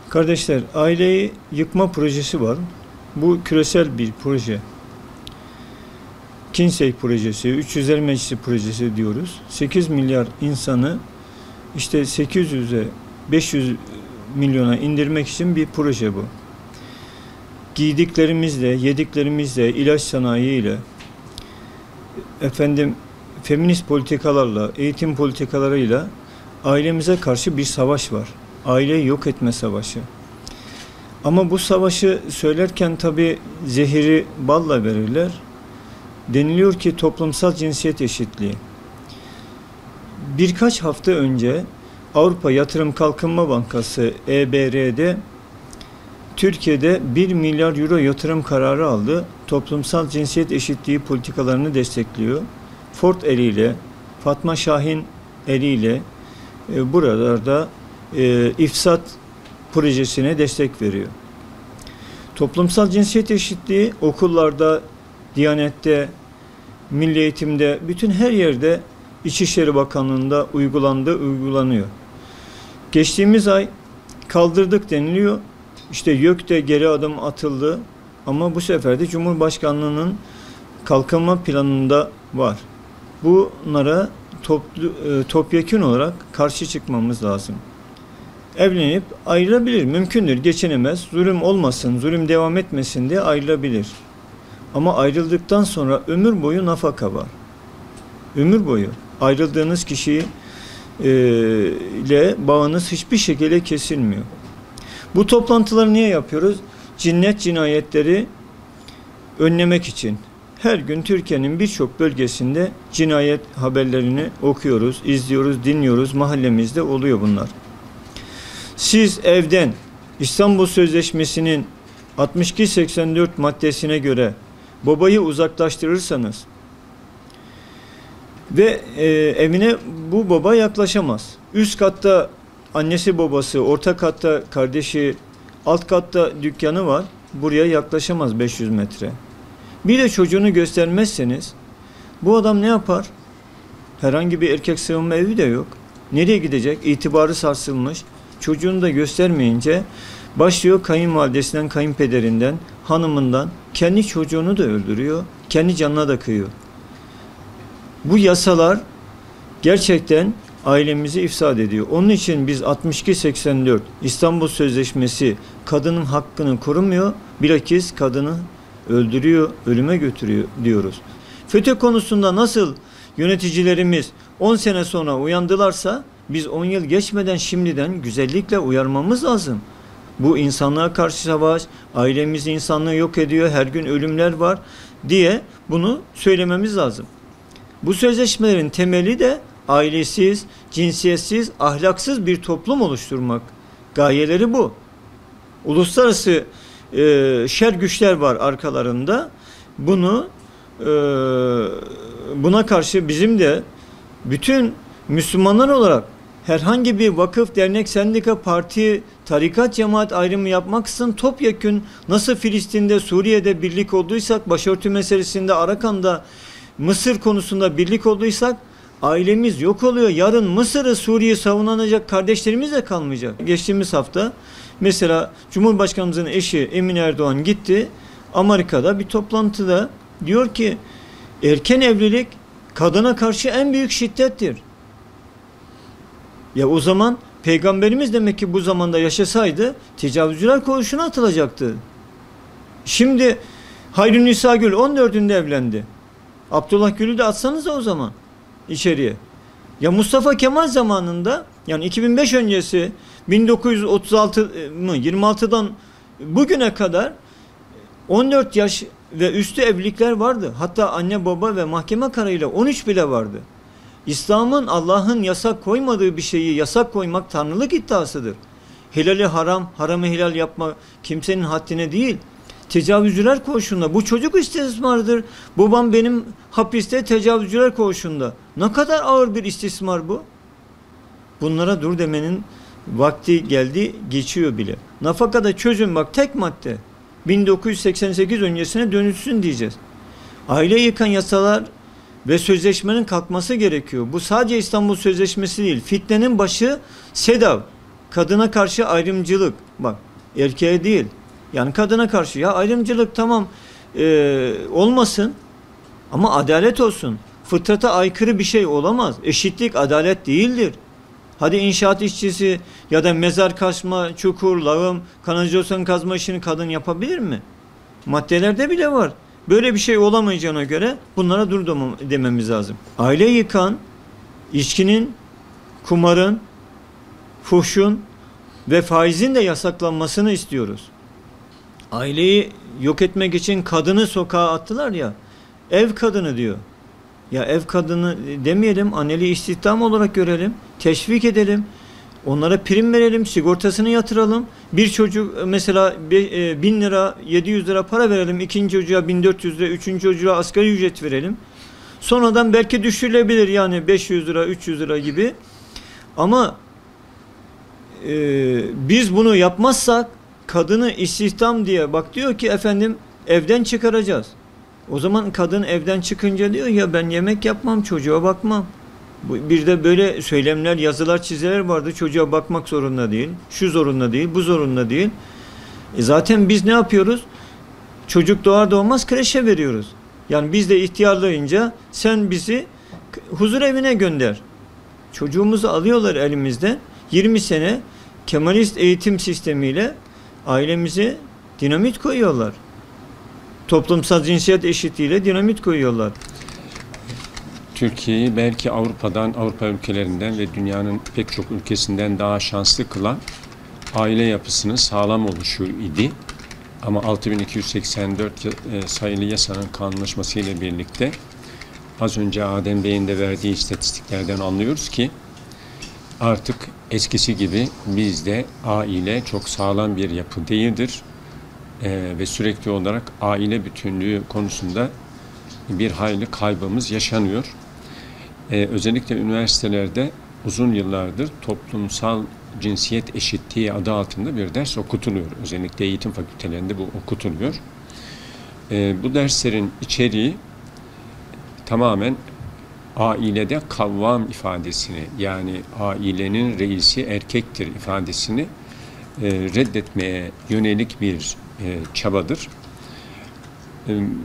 Kardeşler, aileyi yıkma projesi var. Bu küresel bir proje. Kinsey projesi, 350 Meclisi projesi diyoruz. 8 milyar insanı işte 800'e 500 milyona indirmek için bir proje bu. Giydiklerimizle, yediklerimizle, ilaç sanayiyle, feminist politikalarla, eğitim politikalarıyla ailemize karşı bir savaş var. Aileyi yok etme savaşı. Ama bu savaşı söylerken tabii zehiri balla verirler. Deniliyor ki toplumsal cinsiyet eşitliği. Birkaç hafta önce Avrupa Yatırım Kalkınma Bankası EBRD Türkiye'de 1 milyar euro yatırım kararı aldı. Toplumsal cinsiyet eşitliği politikalarını destekliyor. Ford eliyle, Fatma Şahin eliyle buralarda İFSAT projesine destek veriyor. Toplumsal cinsiyet eşitliği okullarda, Diyanet'te, Milli Eğitim'de, bütün her yerde İçişleri Bakanlığı'nda uygulanıyor. Geçtiğimiz ay kaldırdık deniliyor. İşte YÖK'te geri adım atıldı ama bu sefer de Cumhurbaşkanlığı'nın kalkınma planında var. Bunlara topyekün olarak karşı çıkmamız lazım. Evlenip ayrılabilir, mümkündür, geçinemez, zulüm olmasın, zulüm devam etmesin diye ayrılabilir. Ama ayrıldıktan sonra ömür boyu nafaka var. Ömür boyu ayrıldığınız kişiyle bağınız hiçbir şekilde kesilmiyor. Bu toplantıları niye yapıyoruz? Cinnet cinayetleri önlemek için. Her gün Türkiye'nin birçok bölgesinde cinayet haberlerini okuyoruz, izliyoruz, dinliyoruz. Mahallemizde oluyor bunlar. Siz evden İstanbul Sözleşmesi'nin 62-84 maddesine göre babayı uzaklaştırırsanız ve evine bu baba yaklaşamaz. Üst katta annesi babası, orta katta kardeşi, alt katta dükkanı var. Buraya yaklaşamaz 500 metre. Bir de çocuğunu göstermezseniz bu adam ne yapar? Herhangi bir erkek sığınma evi de yok. Nereye gidecek? İtibarı sarsılmış. Çocuğunu da göstermeyince başlıyor kayınvalidesinden, kayınpederinden, hanımından kendi çocuğunu da öldürüyor. Kendi canına da kıyıyor. Bu yasalar gerçekten ailemizi ifsad ediyor. Onun için biz 62-84 İstanbul Sözleşmesi kadının hakkını korumuyor. Bilakis kadını öldürüyor, ölüme götürüyor diyoruz. FETÖ konusunda nasıl yöneticilerimiz 10 sene sonra uyandılarsa biz 10 yıl geçmeden şimdiden güzellikle uyarmamız lazım. Bu insanlığa karşı savaş, ailemiz insanlığı yok ediyor, her gün ölümler var diye bunu söylememiz lazım. Bu sözleşmelerin temeli de ailesiz, cinsiyetsiz, ahlaksız bir toplum oluşturmak. Gayeleri bu. Uluslararası şer güçler var arkalarında. Buna karşı bizim de bütün Müslümanlar olarak herhangi bir vakıf, dernek, sendika, parti, tarikat, cemaat ayrımı yapmaksızın topyekün nasıl Filistin'de, Suriye'de birlik olduysak, başörtü meselesinde, Arakan'da, Mısır konusunda birlik olduysak ailemiz yok oluyor. Yarın Mısır'ı, Suriye'yi savunacak kardeşlerimiz de kalmayacak. Geçtiğimiz hafta mesela Cumhurbaşkanımızın eşi Emine Erdoğan gitti. Amerika'da bir toplantıda diyor ki erken evlilik kadına karşı en büyük şiddettir. Ya o zaman Peygamberimiz demek ki bu zamanda yaşasaydı tecavüzcüler koğuşuna atılacaktı. Şimdi Hayrun Nisa Gül 14'ünde evlendi. Abdullah Gül'ü de atsanız da o zaman içeriye. Ya Mustafa Kemal zamanında yani 2005 öncesi 1936 mı 26'dan bugüne kadar 14 yaş ve üstü evlilikler vardı. Hatta anne baba ve mahkeme kararıyla 13 bile vardı. İslam'ın Allah'ın yasak koymadığı bir şeyi yasak koymak tanrılık iddiasıdır. Helali haram, haramı helal yapma kimsenin haddine değil. Tecavüzcüler koğuşunda. Bu çocuk istismarıdır. Babam benim hapiste tecavüzcüler koğuşunda. Ne kadar ağır bir istismar bu. Bunlara dur demenin vakti geldi, geçiyor bile. Nafakada çözüm bak tek madde. 1988 öncesine dönülsün diyeceğiz. Aile yıkan yasalar Ve sözleşmenin kalkması gerekiyor. Bu sadece İstanbul Sözleşmesi değil. Fitnenin başı SEDAV. Kadına karşı ayrımcılık. Bak, erkeğe değil. Yani kadına karşı. Ya ayrımcılık tamam olmasın ama adalet olsun. Fıtrata aykırı bir şey olamaz. Eşitlik adalet değildir. Hadi inşaat işçisi ya da mezar kazma, çukur, lağım, kanalizasyon kazma işini kadın yapabilir mi? Maddelerde bile var. Böyle bir şey olamayacağına göre bunlara dur dememiz lazım. Aile yıkan, içkinin, kumarın, fuhşun ve faizin de yasaklanmasını istiyoruz. Aileyi yok etmek için kadını sokağa attılar ya, ev kadını diyor. Ya ev kadını demeyelim, anneliği istihdam olarak görelim, teşvik edelim. Onlara prim verelim, sigortasını yatıralım. Bir çocuk mesela 1000 lira, 700 lira para verelim. İkinci çocuğa 1400 lira, üçüncü çocuğa asgari ücret verelim. Sonradan belki düşürülebilir yani 500 lira, 300 lira gibi. Ama biz bunu yapmazsak kadını istihdam diye bak diyor ki efendim evden çıkaracağız. O zaman kadın evden çıkınca diyor ya ben yemek yapmam, çocuğa bakmam. Bir de böyle söylemler, yazılar, çiziler vardı. Çocuğa bakmak zorunda değil, şu zorunda değil, bu zorunda değil. Zaten biz ne yapıyoruz? Çocuk doğar doğmaz kreşe veriyoruz. Yani biz de ihtiyarlayınca sen bizi huzur evine gönder. Çocuğumuzu alıyorlar elimizde. 20 sene Kemalist eğitim sistemiyle ailemize dinamit koyuyorlar. Toplumsal cinsiyet eşitliğiyle dinamit koyuyorlar. Türkiye'yi belki Avrupa ülkelerinden ve dünyanın pek çok ülkesinden daha şanslı kılan aile yapısının sağlam oluşu idi. Ama 6284 sayılı yasanın kanunlaşması ile birlikte az önce Adem Bey'in de verdiği istatistiklerden anlıyoruz ki artık eskisi gibi bizde aile çok sağlam bir yapı değildir. Ve sürekli olarak aile bütünlüğü konusunda bir hayli kaybımız yaşanıyor. Özellikle üniversitelerde uzun yıllardır toplumsal cinsiyet eşitliği adı altında bir ders okutuluyor. Özellikle eğitim fakültelerinde bu okutuluyor. Bu derslerin içeriği tamamen ailede kavvam ifadesini, yani ailenin reisi erkektir ifadesini reddetmeye yönelik bir çabadır.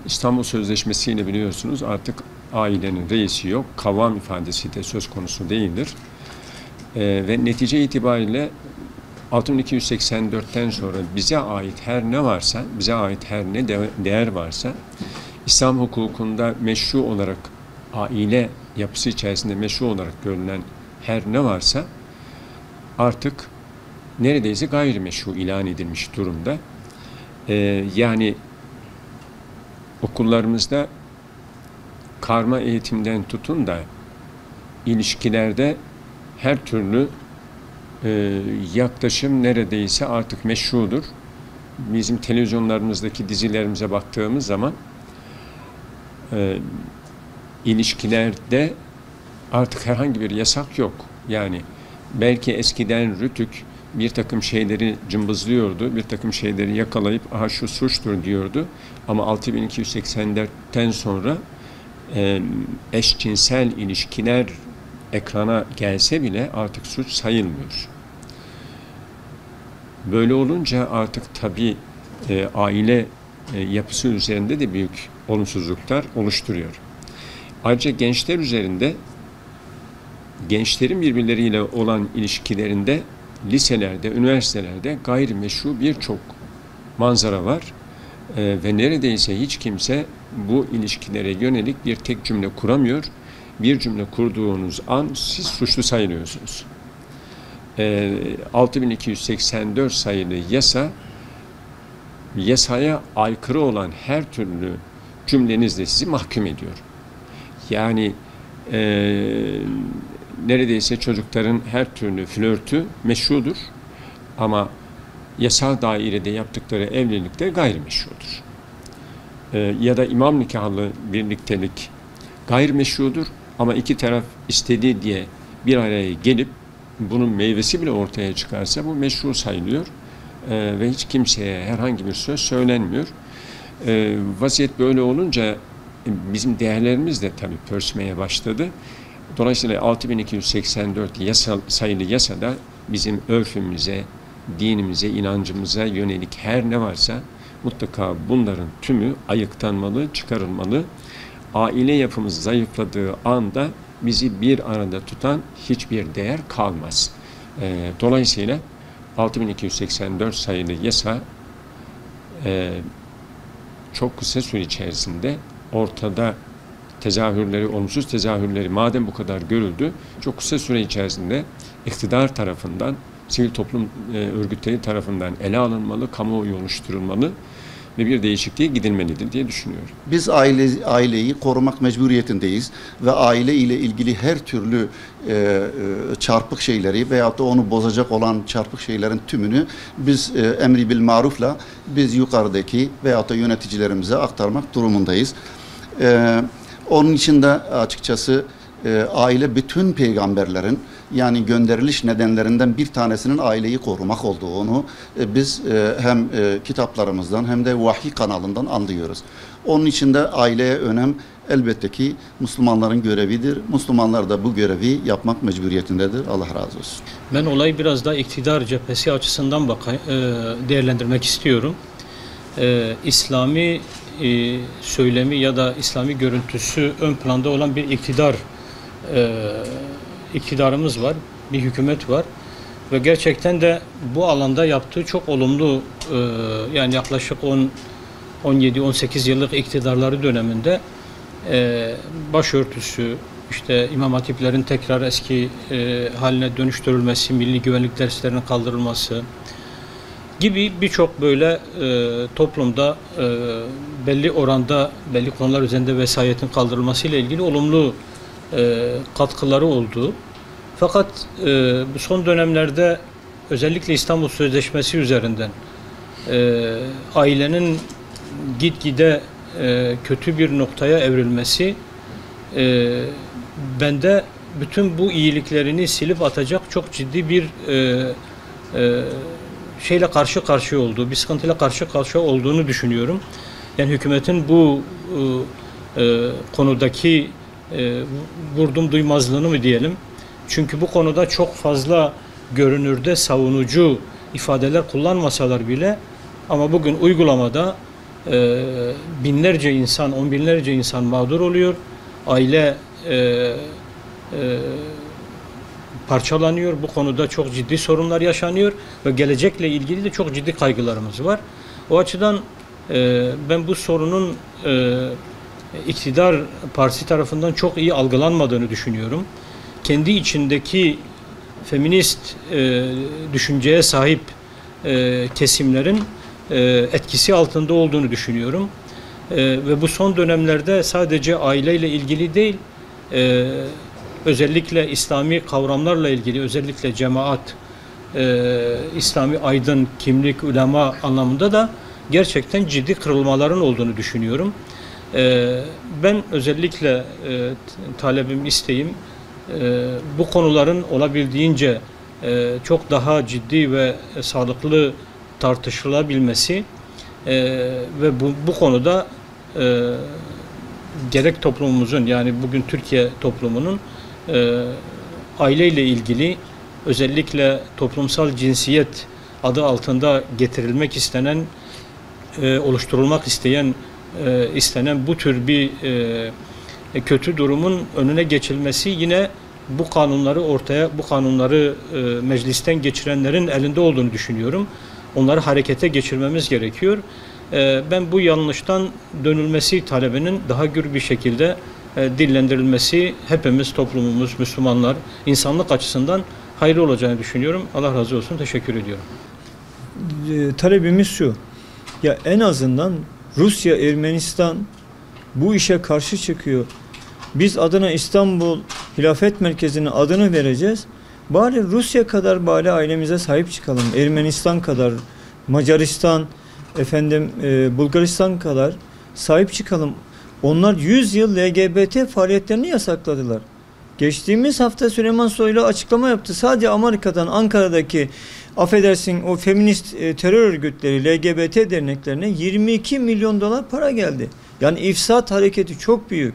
İstanbul Sözleşmesi ile biliyorsunuz artık ailenin reisi yok, kavvam ifadesi de söz konusu değildir. Ve netice itibariyle 6284'ten sonra bize ait her ne varsa, bize ait her ne değer varsa, İslam hukukunda meşru olarak, aile yapısı içerisinde meşru olarak görülen her ne varsa artık neredeyse gayrimeşru ilan edilmiş durumda. Yani okullarımızda karma eğitimden tutun da ilişkilerde her türlü yaklaşım neredeyse artık meşrudur. Bizim televizyonlarımızdaki dizilerimize baktığımız zaman ilişkilerde artık herhangi bir yasak yok. Yani belki eskiden Rütük bir takım şeyleri cımbızlıyordu, bir takım şeyleri yakalayıp aha şu suçtur diyordu. Ama 6284'ten sonra eşcinsel ilişkiler ekrana gelse bile artık suç sayılmıyor. Böyle olunca artık tabii aile yapısı üzerinde de büyük olumsuzluklar oluşturuyor. Ayrıca gençler üzerinde, gençlerin birbirleriyle olan ilişkilerinde liselerde, üniversitelerde gayrimeşru birçok manzara var. Ve neredeyse hiç kimse bu ilişkilere yönelik bir tek cümle kuramıyor. Bir cümle kurduğunuz an siz suçlu sayılıyorsunuz. 6284 sayılı yasaya aykırı olan her türlü cümlenizle sizi mahkum ediyor. Yani neredeyse çocukların her türlü flörtü meşrudur ama yasal dairede yaptıkları evlilikte gayrimeşrudur. Ya da imam nikahlı birliktelik gayrimeşrudur ama iki taraf istediği diye bir araya gelip bunun meyvesi bile ortaya çıkarsa bu meşru sayılıyor ve hiç kimseye herhangi bir söz söylenmiyor. Vaziyet böyle olunca bizim değerlerimiz de tabii pörsümeye başladı. Dolayısıyla 6284 sayılı yasada bizim örfümüze, dinimize, inancımıza yönelik her ne varsa mutlaka bunların tümü ayıklanmalı, çıkarılmalı. Aile yapımız zayıfladığı anda bizi bir arada tutan hiçbir değer kalmaz. Dolayısıyla 6284 sayılı yasa çok kısa süre içerisinde ortada tezahürleri, olumsuz tezahürleri madem bu kadar görüldü, çok kısa süre içerisinde iktidar tarafından, sivil toplum örgütleri tarafından ele alınmalı, kamuoyu oluşturulmalı ve bir değişikliğe gidilmelidir diye düşünüyorum. Biz aileyi korumak mecburiyetindeyiz ve aile ile ilgili her türlü çarpık şeyleri veyahut da onu bozacak olan çarpık şeylerin tümünü biz emri bil marufla biz yukarıdaki veyahut da yöneticilerimize aktarmak durumundayız. Onun için de açıkçası aile bütün peygamberlerin yani gönderiliş nedenlerinden bir tanesinin aileyi korumak olduğunu biz hem kitaplarımızdan hem de vahiy kanalından anlıyoruz. Onun için de aileye önem elbette ki Müslümanların görevidir. Müslümanlar da bu görevi yapmak mecburiyetindedir. Allah razı olsun. Ben olayı biraz daha iktidar cephesi açısından değerlendirmek istiyorum. İslami söylemi ya da İslami görüntüsü ön planda olan bir iktidarımız var, bir hükümet var ve gerçekten de bu alanda yaptığı çok olumlu, yani yaklaşık 17-18 yıllık iktidarları döneminde başörtüsü, işte imam hatiplerin tekrar eski haline dönüştürülmesi, milli güvenlik derslerinin kaldırılması gibi birçok böyle toplumda belli oranda, belli konular üzerinde vesayetin kaldırılması ile ilgili olumlu katkıları oldu. Fakat bu son dönemlerde özellikle İstanbul Sözleşmesi üzerinden ailenin gitgide kötü bir noktaya evrilmesi bende bütün bu iyiliklerini silip atacak çok ciddi bir şeyle karşı karşıya olduğu, bir sıkıntıyla karşı karşıya olduğunu düşünüyorum. Yani hükümetin bu konudaki vurdum duymazlığını mı diyelim? Çünkü bu konuda çok fazla görünürde savunucu ifadeler kullanmasalar bile ama bugün uygulamada binlerce insan, on binlerce insan mağdur oluyor. Aile parçalanıyor. Bu konuda çok ciddi sorunlar yaşanıyor ve gelecekle ilgili de çok ciddi kaygılarımız var. O açıdan ben bu sorunun iktidar partisi tarafından çok iyi algılanmadığını düşünüyorum. Kendi içindeki feminist düşünceye sahip kesimlerin etkisi altında olduğunu düşünüyorum. Ve bu son dönemlerde sadece aileyle ilgili değil, özellikle İslami kavramlarla ilgili, özellikle cemaat, İslami aydın, kimlik, ulema anlamında da gerçekten ciddi kırılmaların olduğunu düşünüyorum. Ben özellikle talebim, isteğim bu konuların olabildiğince çok daha ciddi ve sağlıklı tartışılabilmesi ve bu konuda gerek toplumumuzun, yani bugün Türkiye toplumunun aileyle ilgili özellikle toplumsal cinsiyet adı altında getirilmek istenen, oluşturulmak istenen bu tür bir kötü durumun önüne geçilmesi yine bu kanunları meclisten geçirenlerin elinde olduğunu düşünüyorum. Onları harekete geçirmemiz gerekiyor. Ben bu yanlıştan dönülmesi talebinin daha gür bir şekilde dillendirilmesi hepimiz, toplumumuz, Müslümanlar, insanlık açısından hayırlı olacağını düşünüyorum. Allah razı olsun. Teşekkür ediyorum. Talebimiz şu. Ya en azından Rusya, Ermenistan bu işe karşı çıkıyor. Biz adına İstanbul Hilafet Merkezi'nin adını vereceğiz. Bari Rusya kadar bari ailemize sahip çıkalım. Ermenistan kadar, Macaristan, Bulgaristan kadar sahip çıkalım. Onlar 100 yıl LGBT faaliyetlerini yasakladılar. Geçtiğimiz hafta Süleyman Soylu açıklama yaptı. Sadece Amerika'dan, Ankara'daki affedersin o feminist terör örgütleri, LGBT derneklerine 22 milyon dolar para geldi. Yani ifsat hareketi çok büyük.